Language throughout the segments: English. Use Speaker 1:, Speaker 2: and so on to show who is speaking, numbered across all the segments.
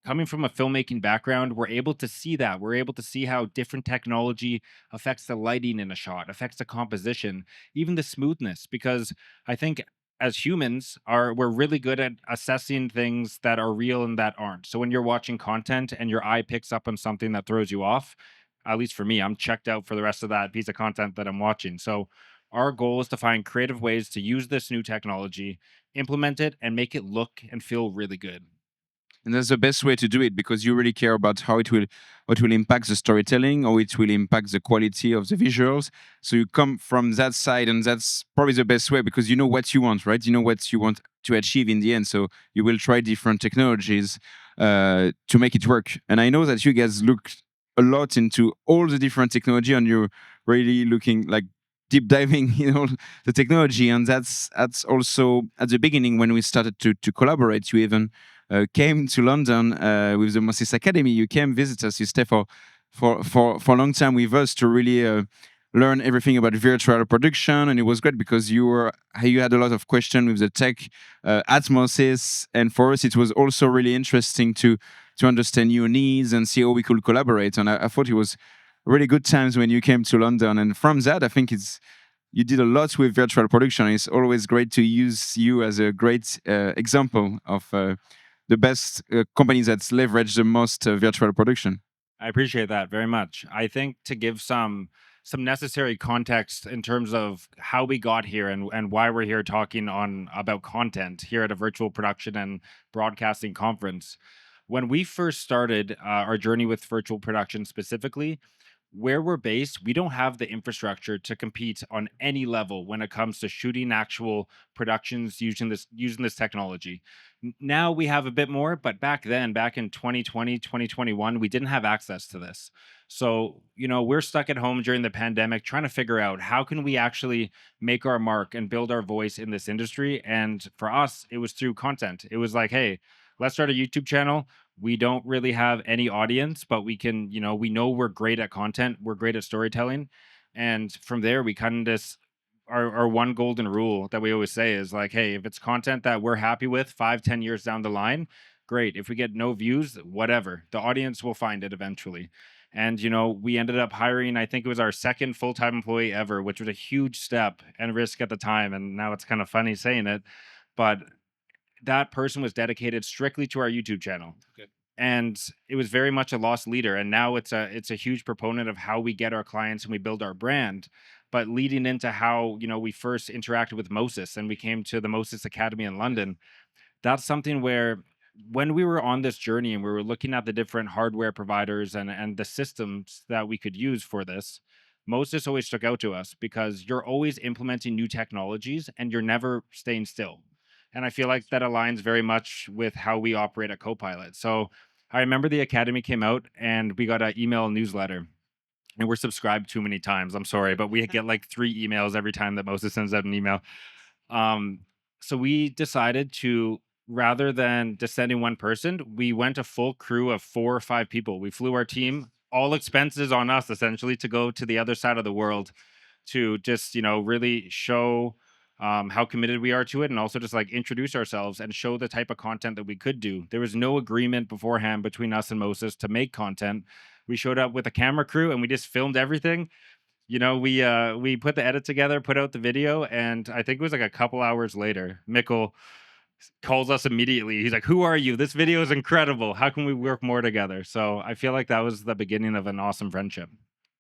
Speaker 1: coming from a filmmaking background, we're able to see that. We're able to see how different technology affects the lighting in a shot, affects the composition, even the smoothness. Because I think as humans we're really good at assessing things that are real and that aren't. So when you're watching content and your eye picks up on something that throws you off, at least for me, I'm checked out for the rest of that piece of content that I'm watching. So our goal is to find creative ways to use this new technology, implement it, and make it look and feel really good.
Speaker 2: And that's the best way to do it because you really care about how it will impact the storytelling, or it will impact the quality of the visuals. So you come from that side, and that's probably the best way because you know what you want, right? You know what you want to achieve in the end. So you will try different technologies to make it work. And I know that you guys look a lot into all the different technology, and you're really looking like deep diving the technology. And that's also at the beginning when we started to collaborate. You even came to London with the Mo-Sys Academy. You came visit us. You stay for a long time with us to really learn everything about virtual production, and it was great because you had a lot of questions with the tech at Mo-Sys, and for us it was also really interesting to understand your needs and see how we could collaborate. And I thought it was really good times when you came to London, and from that I think you did a lot with virtual production. It's always great to use you as a great example of the best companies that leverage the most virtual production.
Speaker 1: I appreciate that very much. I think to give some necessary context in terms of how we got here and why we're here talking on about content here at a virtual production and broadcasting conference. When we first started our journey with virtual production specifically, where we're based, we don't have the infrastructure to compete on any level when it comes to shooting actual productions using this technology. Now we have a bit more, but back then, back in 2020, 2021, we didn't have access to this. So, we're stuck at home during the pandemic trying to figure out how can we actually make our mark and build our voice in this industry. And for us, it was through content. It was like, hey, let's start a YouTube channel. We don't really have any audience, but we know we're great at content, we're great at storytelling. And from there, we kind of just our one golden rule that we always say is like, hey, if it's content that we're happy with 5, 10 years down the line, great. If we get no views, whatever, the audience will find it eventually. And we ended up hiring, I think it was our second full-time employee ever, which was a huge step and risk at the time. And now it's kind of funny saying it, but that person was dedicated strictly to our YouTube channel.
Speaker 2: Okay.
Speaker 1: And it was very much a lost leader. And now it's a huge proponent of how we get our clients and we build our brand. But leading into how, we first interacted with Mo-Sys and we came to the Mo-Sys Academy in London, that's something where when we were on this journey and we were looking at the different hardware providers and the systems that we could use for this, Mo-Sys always stuck out to us because you're always implementing new technologies and you're never staying still. And I feel like that aligns very much with how we operate at Copilot. So I remember the Academy came out and we got an email newsletter, and we're subscribed too many times. I'm sorry, but we get like 3 emails every time that Mo-Sys sends out an email. Um, so we decided to, rather than just sending one person, we went a full crew of 4 or 5 people. We flew our team, all expenses on us, essentially, to go to the other side of the world to just, really show how committed we are to it, and also just like introduce ourselves and show the type of content that we could do. There was no agreement beforehand between us and Mo-Sys to make content. We showed up with a camera crew and we just filmed everything. We put the edit together, put out the video, and I think it was like a couple hours later, Mikkel calls us immediately. He's like, "Who are you? This video is incredible. How can we work more together?" So I feel like that was the beginning of an awesome friendship.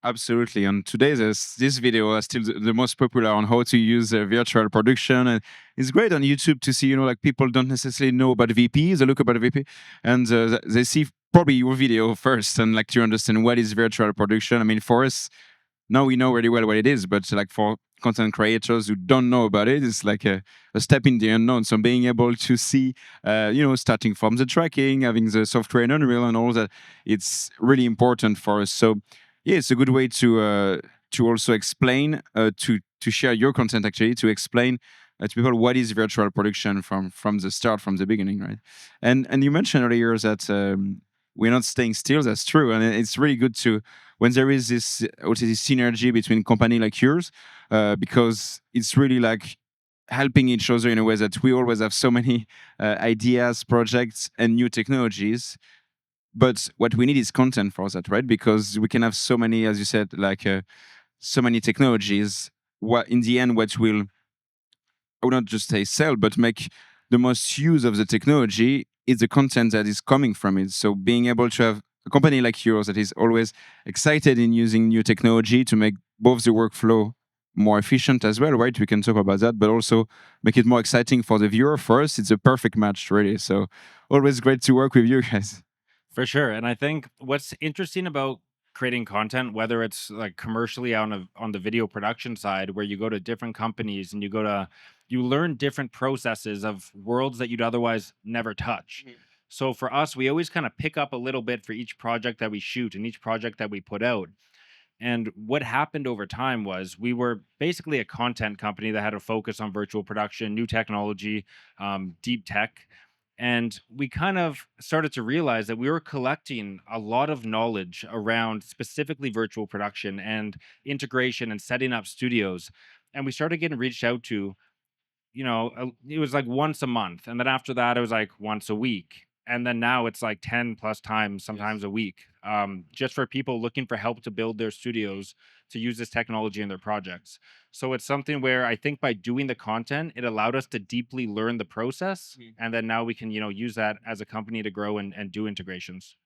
Speaker 2: Absolutely. And today, this video is still the most popular on how to use virtual production. And it's great on YouTube to see, like people don't necessarily know about VP, they look about VP, and they see probably your video first and like to understand what is virtual production. I mean, for us, now we know really well what it is, but like for content creators who don't know about it, it's like a step in the unknown. So being able to see, starting from the tracking, having the software in Unreal and all that, it's really important for us. So yeah, it's a good way to also explain, to share your content, actually, to explain to people what is virtual production from the start, from the beginning, right? And you mentioned earlier that we're not staying still. That's true, and it's really good to when there is this, I would say, this synergy between company like yours, because it's really like helping each other in a way that we always have so many ideas, projects, and new technologies. But what we need is content for that, right? Because we can have so many, as you said, like so many technologies. What in the end, what will, I would not just say sell, but make the most use of the technology is the content that is coming from it. So being able to have a company like yours that is always excited in using new technology to make both the workflow more efficient as well, right? We can talk about that, but also make it more exciting for the viewer. For us, it's a perfect match, really. So always great to work with you guys.
Speaker 1: For sure. And I think what's interesting about creating content, whether it's like commercially on the video production side, where you go to different companies and you learn different processes of worlds that you'd otherwise never touch. So for us, we always kind of pick up a little bit for each project that we shoot and each project that we put out. And what happened over time was we were basically a content company that had a focus on virtual production, new technology, deep tech. And we kind of started to realize that we were collecting a lot of knowledge around specifically virtual production and integration and setting up studios. And we started getting reached out to, it was like once a month. And then after that, it was like once a week. And then now it's like 10 plus times, sometimes a week, just for people looking for help to build their studios to use this technology in their projects. So it's something where I think by doing the content, it allowed us to deeply learn the process. And then now we can, use that as a company to grow and do integrations.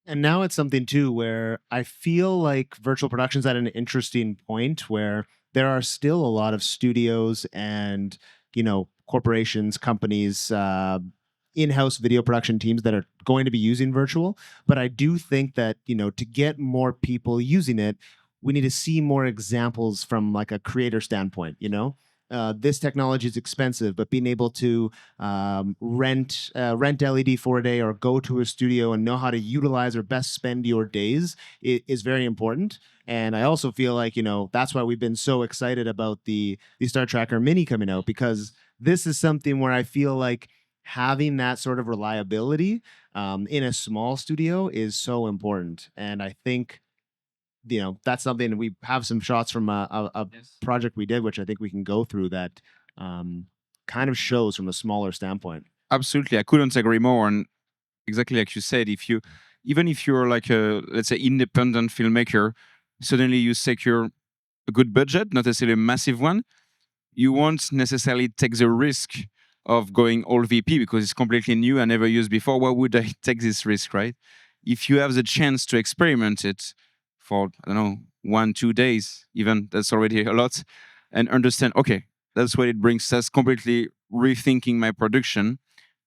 Speaker 3: And now it's something too where I feel like virtual production's at an interesting point where there are still a lot of studios and, corporations, companies, in-house video production teams that are going to be using virtual. But I do think that, to get more people using it, we need to see more examples from like a creator standpoint, this technology is expensive, but being able to rent LED for a day or go to a studio and know how to utilize or best spend your days is very important. And I also feel like that's why we've been so excited about the StarTracker Mini coming out, because this is something where I feel like having that sort of reliability in a small studio is so important. And I think that's something we have some shots from a project we did, which I think we can go through that um, kind of shows from a smaller standpoint.
Speaker 2: Absolutely, I couldn't agree more. And exactly like you said, if you, even if you're like a, let's say, independent filmmaker, suddenly you secure a good budget, not necessarily a massive one, you won't necessarily take the risk of going all VP because it's completely new and never used before. Why would I take this risk, right? If you have the chance to experiment it for, I don't know, 1 2 days, even, that's already a lot, and understand, okay, that's what it brings. That's completely rethinking my production.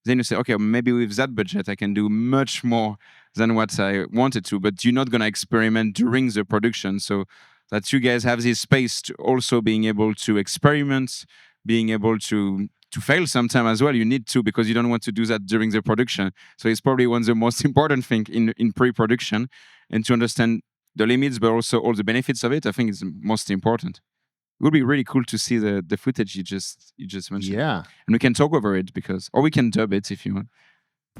Speaker 2: Then you say, okay, maybe with that budget, I can do much more than what I wanted to. But you're not going to experiment during the production. So that you guys have this space to also being able to experiment, being able to fail sometime as well. You need to, because you don't want to do that during the production. So it's probably one of the most important thing in pre-production, and to understand the limits, but also all the benefits of it. I think it's the most important. It would be really cool to see the footage you just mentioned,
Speaker 3: Yeah.
Speaker 2: and we can talk over it, because, or we can dub it if you want.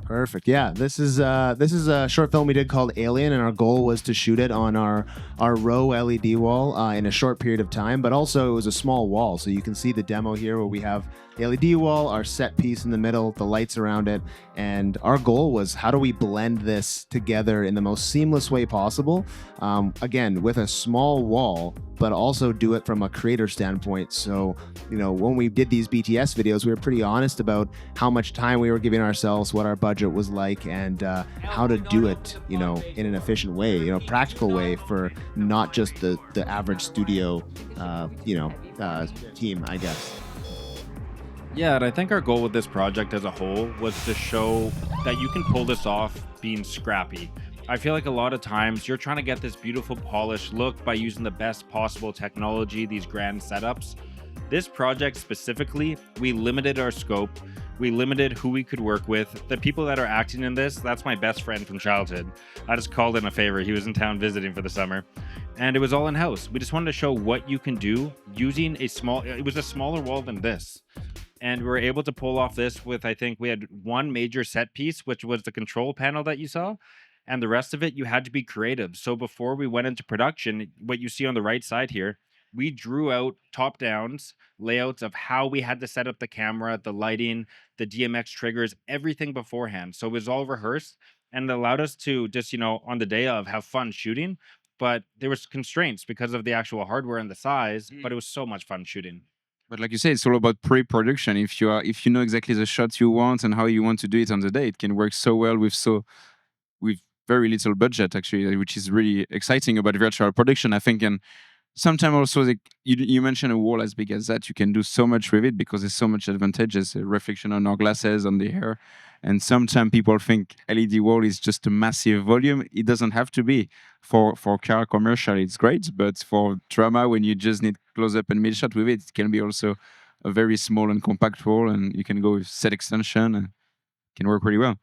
Speaker 3: Perfect. Yeah, this is a short film we did called Alien, and our goal was to shoot it on our row LED wall in a short period of time. But also, it was a small wall, so you can see the demo here where we have the LED wall, our set piece in the middle, the lights around it, and our goal was how do we blend this together in the most seamless way possible? Again, with a small wall, but also do it from a creator standpoint. So, when we did these BTS videos, we were pretty honest about how much time we were giving ourselves, what our budget was like, and how to do it, in an efficient way, practical way for not just the average studio, team, I guess.
Speaker 1: Yeah, and I think our goal with this project as a whole was to show that you can pull this off being scrappy. I feel like a lot of times you're trying to get this beautiful polished look by using the best possible technology, these grand setups. This project specifically, we limited our scope. We limited who we could work with. The people that are acting in this, that's my best friend from childhood. I just called in a favor. He was in town visiting for the summer. And it was all in house. We just wanted to show what you can do using it was a smaller wall than this, and we were able to pull off this with, I think we had one major set piece, which was the control panel that you saw, and the rest of it you had to be creative. So before we went into production, what you see on the right side here, we drew out top downs layouts of how we had to set up the camera, the lighting, the DMX triggers, everything beforehand. So it was all rehearsed, and it allowed us to just, on the day of, have fun shooting. But there was constraints because of the actual hardware and the size, but it was so much fun shooting.
Speaker 2: But like you say, it's all about pre-production. If you know exactly the shots you want and how you want to do it on the day, it can work so well with very little budget actually, which is really exciting about virtual production, I think. And sometimes also you mentioned a wall as big as that, you can do so much with it because there's so much advantages, reflection on our glasses, on the hair. And sometimes people think LED wall is just a massive volume. It doesn't have to be. For car commercial it's great, but for drama, when you just need close up and mid shot with it, it can be also a very small and compact wall, and you can go with set extension and it can work really well.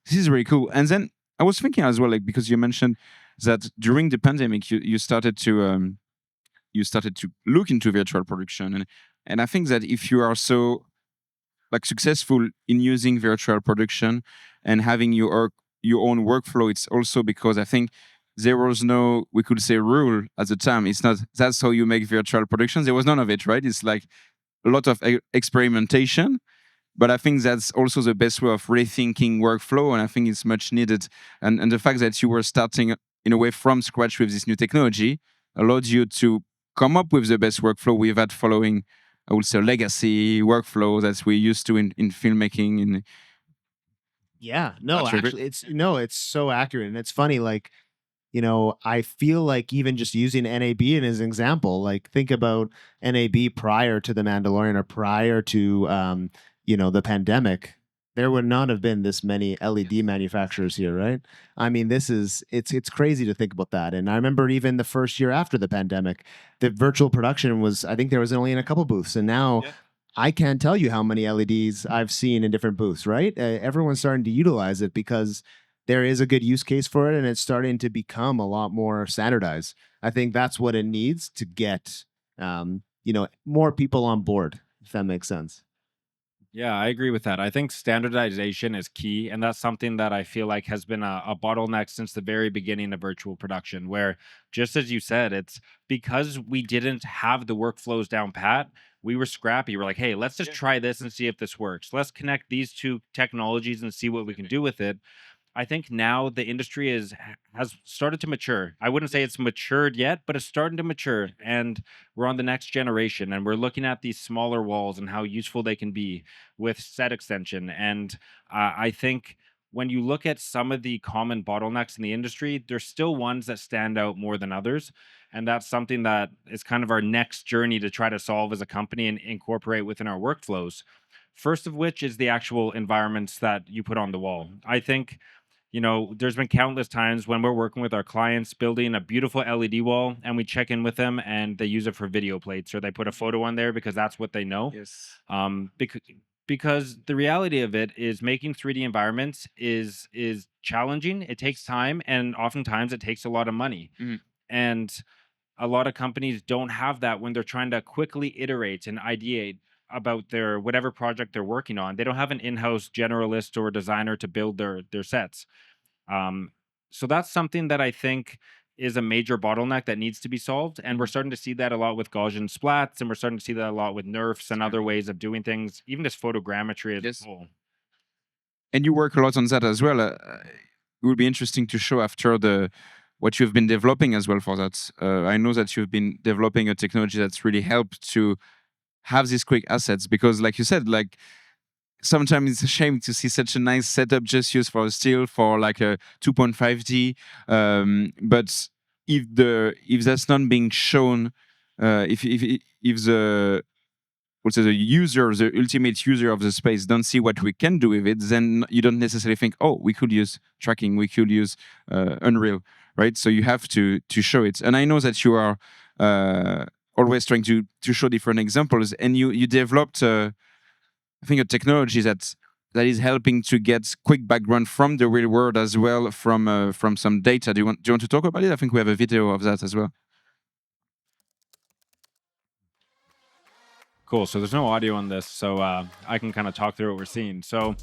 Speaker 2: This is really cool. And then I was thinking as well, like, because you mentioned that during the pandemic you started to look into virtual production, and I think that if you are so like successful in using virtual production and having your own workflow, it's also because I think there was no, we could say, rule at the time. It's not that's how you make virtual production. There was none of it, right? It's like a lot of experimentation, but I think that's also the best way of rethinking workflow, and I think it's much needed. And the fact that you were starting in a way from scratch with this new technology allowed you to come up with the best workflow without following, I would say, legacy workflow that we used to in filmmaking. In
Speaker 3: Yeah, no,
Speaker 2: StarTracker.
Speaker 3: actually, it's so accurate, and it's funny. Like, I feel like even just using NAB as an example, like think about NAB prior to the Mandalorian or prior to the pandemic. There would not have been this many LED manufacturers here, right? I mean, it's crazy to think about that. And I remember even the first year after the pandemic, the virtual production was, I think there was only in a couple booths, and now I can't tell you how many LEDs I've seen in different booths, right? Everyone's starting to utilize it because there is a good use case for it, and it's starting to become a lot more standardized. I think that's what it needs to get, more people on board, if that makes sense.
Speaker 1: Yeah, I agree with that. I think standardization is key, and that's something that I feel like has been a bottleneck since the very beginning of virtual production. Where, just as you said, it's because we didn't have the workflows down pat, we were scrappy. We're like, hey, let's just try this and see if this works. Let's connect these two technologies and see what we can do with it. I think now the industry has started to mature. I wouldn't say it's matured yet, but it's starting to mature, and we're on the next generation, and we're looking at these smaller walls and how useful they can be with set extension. And I think when you look at some of the common bottlenecks in the industry, there's still ones that stand out more than others, and that's something that is kind of our next journey to try to solve as a company and incorporate within our workflows. First of which is the actual environments that you put on the wall. I think there's been countless times when we're working with our clients building a beautiful LED wall, and we check in with them and they use it for video plates, or they put a photo on there because that's what they know.
Speaker 2: Yes.
Speaker 1: Because the reality of it is making 3D environments is challenging. It takes time, and oftentimes it takes a lot of money.
Speaker 2: Mhm.
Speaker 1: And a lot of companies don't have that when they're trying to quickly iterate and ideate about their whatever project they're working on. They don't have an in-house generalist or designer to build their sets. Um, so that's something that I think is a major bottleneck that needs to be solved. And we're starting to see that a lot with Gaussian splats, and we're starting to see that a lot with nerfs and other ways of doing things, even just photogrammetry as
Speaker 2: Yes.
Speaker 1: a whole.
Speaker 2: And you work a lot on that as well. It would be interesting to show after the what you've been developing as well for that. I know that you've been developing a technology that's really helped to have these quick assets because, like you said, like sometimes it's a shame to see such a nice setup just used for still for like a 2.5D. But if that's not being shown, if the what's the user, the ultimate user of the space, don't see what we can do with it, then you don't necessarily think, oh, we could use tracking, we could use Unreal, right? So you have to show it. And I know that you are always trying to show different examples, and you developed, I think, a technology that is helping to get quick background from the real world as well, from some data. Do you want to talk about it? I think we have a video of that as well.
Speaker 1: Cool. So there's no audio on this, so I can kind of talk through what we're seeing. So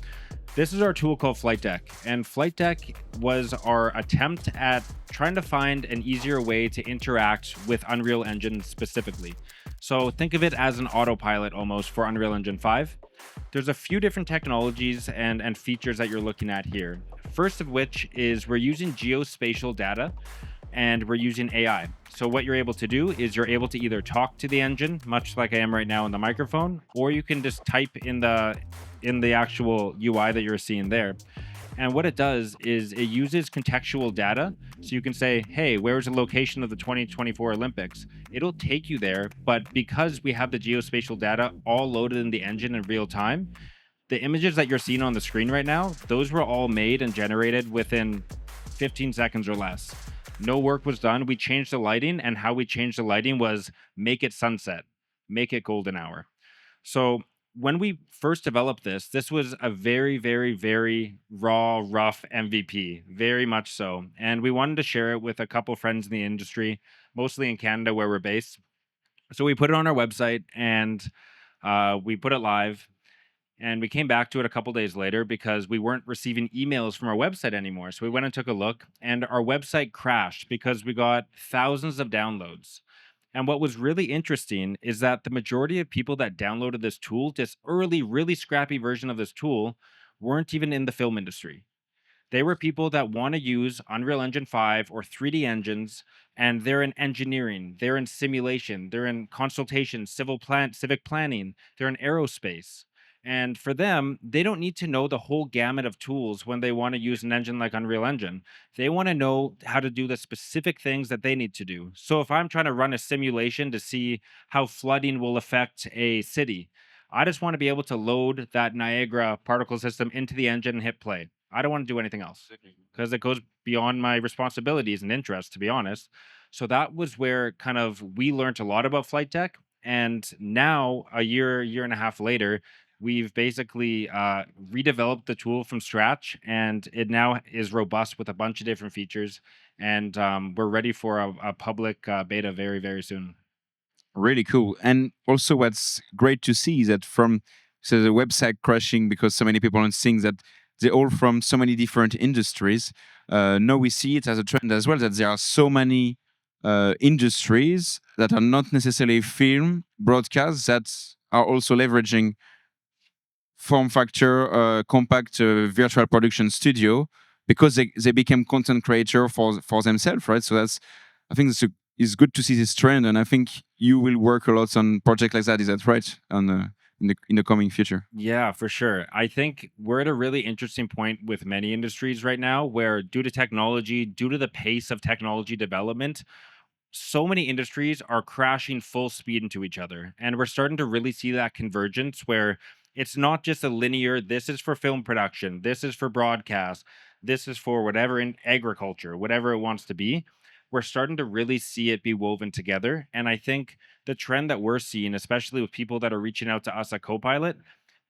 Speaker 1: this is our tool called Flight Deck, and Flight Deck was our attempt at trying to find an easier way to interact with Unreal Engine specifically. So think of it as an autopilot almost for Unreal Engine 5. There's a few different technologies and features that you're looking at here. First of which is we're using geospatial data and we're using AI. So what you're able to do is you're able to either talk to the engine, much like I am right now in the microphone, or you can just type in the actual UI that you're seeing there. And what it does is it uses contextual data. So you can say, hey, where's the location of the 2024 Olympics? It'll take you there. But because we have the geospatial data all loaded in the engine in real time, the images that you're seeing on the screen right now, those were all made and generated within 15 seconds or less. No work was done. We changed the lighting, and how we changed the lighting was make it sunset, make it golden hour. So when we first developed this was a very, very, very raw, rough MVP, very much so. And we wanted to share it with a couple friends in the industry, mostly in Canada where we're based. So we put it on our website and we put it live. And we came back to it a couple days later because we weren't receiving emails from our website anymore. So we went and took a look, and our website crashed because we got thousands of downloads. And what was really interesting is that the majority of people that downloaded this tool, this early, really scrappy version of this tool, weren't even in the film industry. They were people that want to use Unreal Engine 5 or 3D engines, and they're in engineering, they're in simulation, they're in consultation, civic planning, they're in aerospace. And for them, they don't need to know the whole gamut of tools when they want to use an engine like Unreal Engine. They want to know how to do the specific things that they need to do. So if I'm trying to run a simulation to see how flooding will affect a city, I just want to be able to load that Niagara particle system into the engine and hit play. I don't want to do anything else because it goes beyond my responsibilities and interests, to be honest. So that was where kind of we learned a lot about flight deck. And now, a year and a half later, we've basically redeveloped the tool from scratch, and it now is robust with a bunch of different features. And we're ready for a public beta very, very soon.
Speaker 2: Really cool. And also, what's great to see is that so the website crashing because so many people aren't seeing that they're all from so many different industries. Now we see it as a trend as well that there are so many industries that are not necessarily film broadcasts that are also leveraging form factor, compact virtual production studio because they became content creator for themselves, right? So I think it's good to see this trend, and I think you will work a lot on projects like that. Is that right? In the coming future.
Speaker 1: Yeah, for sure. I think we're at a really interesting point with many industries right now where, due to technology, due to the pace of technology development, so many industries are crashing full speed into each other. And we're starting to really see that convergence where it's not just a linear, this is for film production, this is for broadcast, this is for whatever in agriculture, whatever it wants to be. We're starting to really see it be woven together. And I think the trend that we're seeing, especially with people that are reaching out to us at Copilot,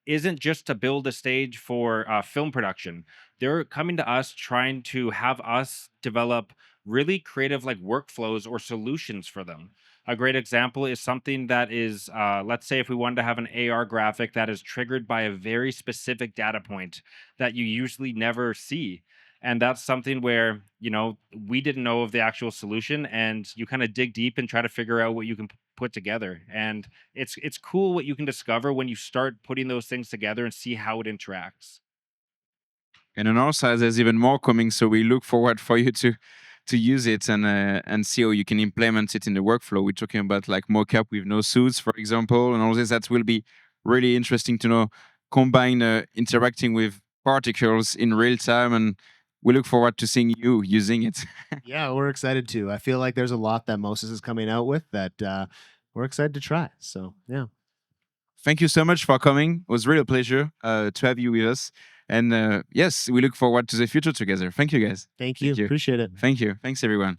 Speaker 1: isn't just to build a stage for film production. They're coming to us trying to have us develop really creative like workflows or solutions for them. A great example is something that is, let's say, if we wanted to have an AR graphic that is triggered by a very specific data point that you usually never see. And that's something where, we didn't know of the actual solution, and you kind of dig deep and try to figure out what you can put together. And it's cool what you can discover when you start putting those things together and see how it interacts.
Speaker 2: And on our side, there's even more coming. So we look forward for you to use it and see how you can implement it in the workflow. We're talking about like mockup with no suits, for example, and all this. That will be really interesting to know. Combine interacting with particles in real time, and we look forward to seeing you using it.
Speaker 3: Yeah, we're excited too. I feel like there's a lot that Mo-Sys is coming out with that we're excited to try. So yeah.
Speaker 2: Thank you so much for coming. It was really a pleasure to have you with us. And yes, we look forward to the future together. Thank you, guys.
Speaker 3: Thank you.
Speaker 2: Thank you.
Speaker 3: Appreciate it.
Speaker 2: Thank you. Thanks, everyone.